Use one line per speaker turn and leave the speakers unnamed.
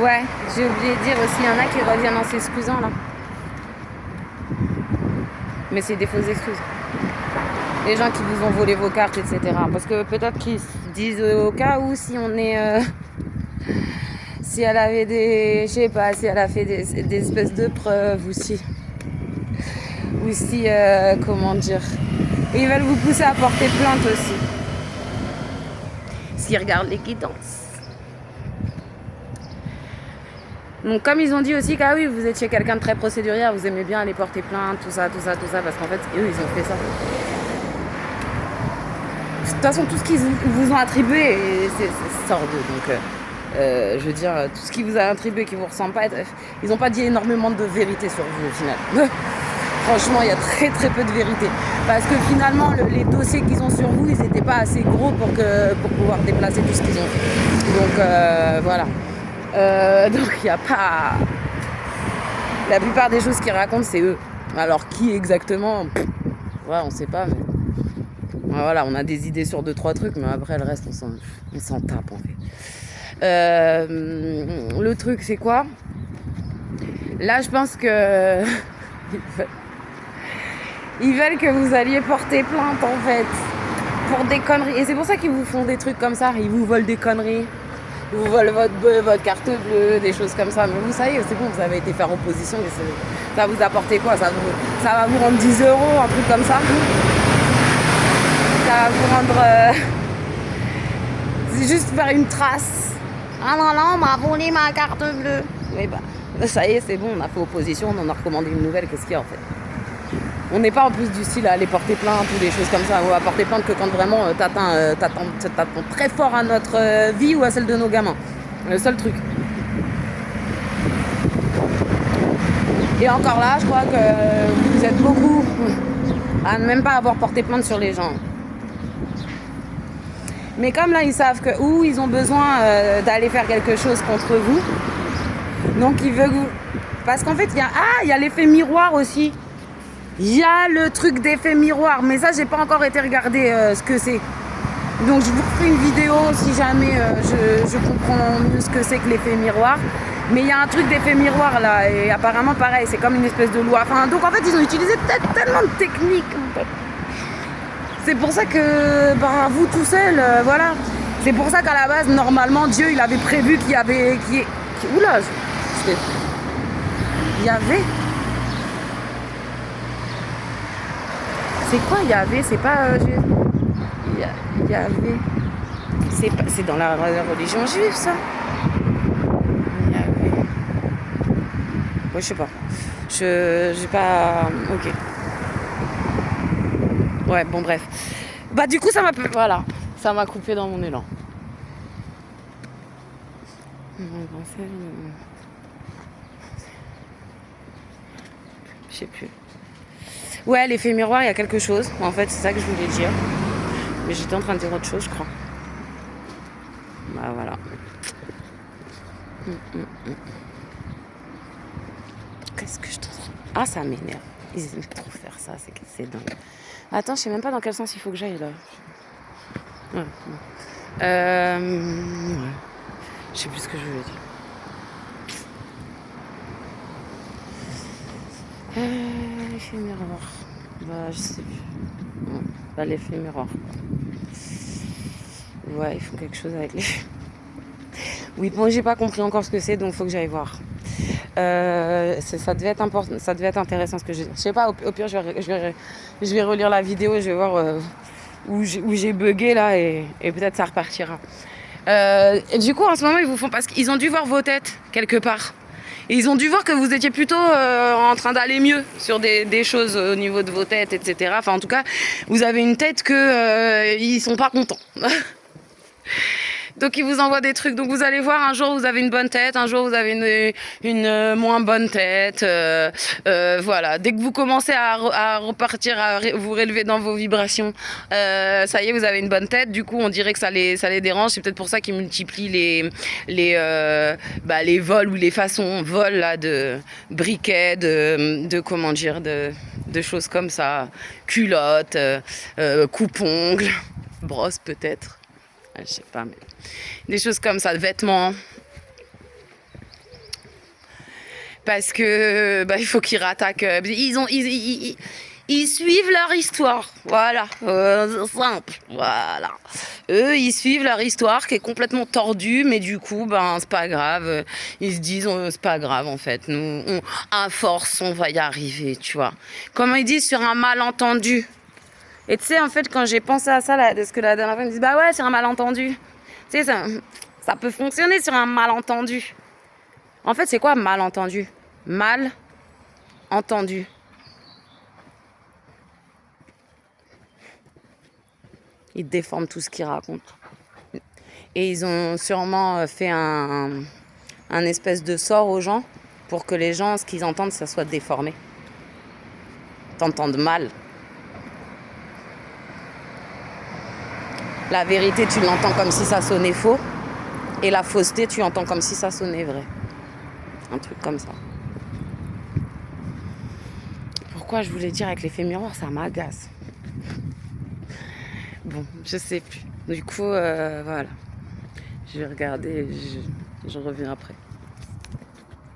Ouais, j'ai oublié de dire aussi, il y en a qui reviennent en s'excusant là. Mais c'est des fausses excuses. Les gens qui vous ont volé vos cartes, etc. Parce que peut-être qu'ils se disent au cas où si on est... si elle avait des... Je sais pas, si elle a fait des espèces de preuves ou si comment dire... Ils veulent vous pousser à porter plainte aussi. S'ils regardent les quittances. Donc comme ils ont dit aussi qu'ah oui, vous étiez quelqu'un de très procédurière, vous aimez bien aller porter plainte, tout ça, parce qu'en fait, eux, ils ont fait ça. De toute façon, tout ce qu'ils vous ont attribué, c'est sort d'eux. Donc, je veux dire, tout ce qu'ils vous ont attribué qui vous ressemble pas, ils n'ont pas dit énormément de vérité sur vous au final. Franchement, il y a très très peu de vérité. Parce que finalement, les dossiers qu'ils ont sur vous, ils n'étaient pas assez gros pour pouvoir déplacer tout ce qu'ils ont fait. Donc voilà. Donc il n'y a pas... La plupart des choses qu'ils racontent, c'est eux. Alors qui exactement, ouais, on sait pas, mais... Voilà, on a des idées sur 2-3 trucs, mais après le reste, on s'en tape en fait. Le truc, c'est quoi? Là, je pense que... Ils veulent que vous alliez porter plainte en fait. Pour des conneries. Et c'est pour ça qu'ils vous font des trucs comme ça. Ils vous volent des conneries. Ils vous volent votre carte bleue, des choses comme ça. Mais vous savez, c'est bon, vous avez été faire opposition. Mais ça vous apporte quoi? Ça va vous rendre 10 euros, un truc comme ça. Ça va vous rendre... C'est juste faire une trace. Ah non, non, on m'a volé ma carte bleue. Mais bah, ça y est, c'est bon, on a fait opposition, on en a recommandé une nouvelle. Qu'est-ce qu'il y a en fait? On n'est pas en plus du style à aller porter plainte ou des choses comme ça. On va porter plainte que quand vraiment t'attends très fort à notre vie ou à celle de nos gamins. Le seul truc. Et encore là, je crois que vous êtes beaucoup à ne même pas avoir porté plainte sur les gens. Mais comme là, ils savent que ils ont besoin d'aller faire quelque chose contre vous. Donc ils veulent vous... Parce qu'en fait, il y a l'effet miroir aussi. Il y a le truc d'effet miroir, mais ça, j'ai pas encore été regarder ce que c'est. Donc, je vous ferai une vidéo si jamais je comprends mieux ce que c'est que l'effet miroir. Mais il y a un truc d'effet miroir là, et apparemment, pareil, c'est comme une espèce de loi. Enfin, donc, en fait, ils ont utilisé tellement de techniques. En fait. C'est pour ça que, vous tout seul, voilà. C'est pour ça qu'à la base, normalement, Dieu, il avait prévu qu'il y avait... Oula, il y avait... C'est quoi Yahvé? C'est pas Yahvé. C'est dans la religion juive ça. Yahvé. Ouais, je sais pas. J'ai pas. Ok. Ouais, bon bref. Bah du coup ça m'a coupé dans mon élan. Je sais plus. Ouais, l'effet miroir, il y a quelque chose. En fait, c'est ça que je voulais dire. Mais j'étais en train de dire autre chose, je crois. Bah voilà. Qu'est-ce que je te dis? Ah, ça m'énerve. Ils aiment trop faire ça, c'est dingue. Attends, je sais même pas dans quel sens il faut que j'aille là. Ouais. Ouais. Je sais plus ce que je voulais dire. L'effet miroir. Bah, je sais plus. Ouais. Bah, l'effet miroir. Ouais, ils font quelque chose avec les... Oui, bon, j'ai pas compris encore ce que c'est, donc faut que j'aille voir. Ça devait être important, ça devait être intéressant ce que j'ai dit. Je sais pas, au pire, je vais relire la vidéo, je vais voir où j'ai bugué là, et peut-être ça repartira. Et du coup, en ce moment, ils vous font... Parce qu'ils ont dû voir vos têtes, quelque part. Et ils ont dû voir que vous étiez plutôt en train d'aller mieux sur des choses au niveau de vos têtes, etc. Enfin, en tout cas, vous avez une tête que ils sont pas contents. Donc ils vous envoient des trucs. Donc vous allez voir, un jour vous avez une bonne tête, un jour vous avez une moins bonne tête. Voilà. Dès que vous commencez à repartir, à vous relever dans vos vibrations, ça y est, vous avez une bonne tête. Du coup, on dirait que ça les dérange. C'est peut-être pour ça qu'ils multiplient les vols ou les façons vols là, de briquets, de comment dire, de choses comme ça, culottes, coupe-ongles, brosse peut-être. Je sais pas, mais des choses comme ça, de vêtements. parce que il faut qu'ils rattaquent. Ils suivent leur histoire, voilà, simple, voilà. Eux, ils suivent leur histoire qui est complètement tordue, mais du coup, c'est pas grave. Ils se disent, c'est pas grave en fait. Nous, à force, on va y arriver, tu vois. Comme ils disent sur un malentendu. Et tu sais, en fait, quand j'ai pensé à ça, là, de ce que la dernière fois, ils me disent, ouais, c'est un malentendu. Tu sais, ça peut fonctionner sur un malentendu. En fait, c'est quoi malentendu? Mal entendu. Ils déforment tout ce qu'ils racontent. Et ils ont sûrement fait un espèce de sort aux gens pour que les gens, ce qu'ils entendent, ça soit déformé. T'entendent mal. La vérité, tu l'entends comme si ça sonnait faux. Et la fausseté, tu entends comme si ça sonnait vrai. Un truc comme ça. Pourquoi je voulais dire avec l'effet miroir, ça m'agace. Bon, je sais plus. Du coup, voilà. Je vais regarder et je reviens après.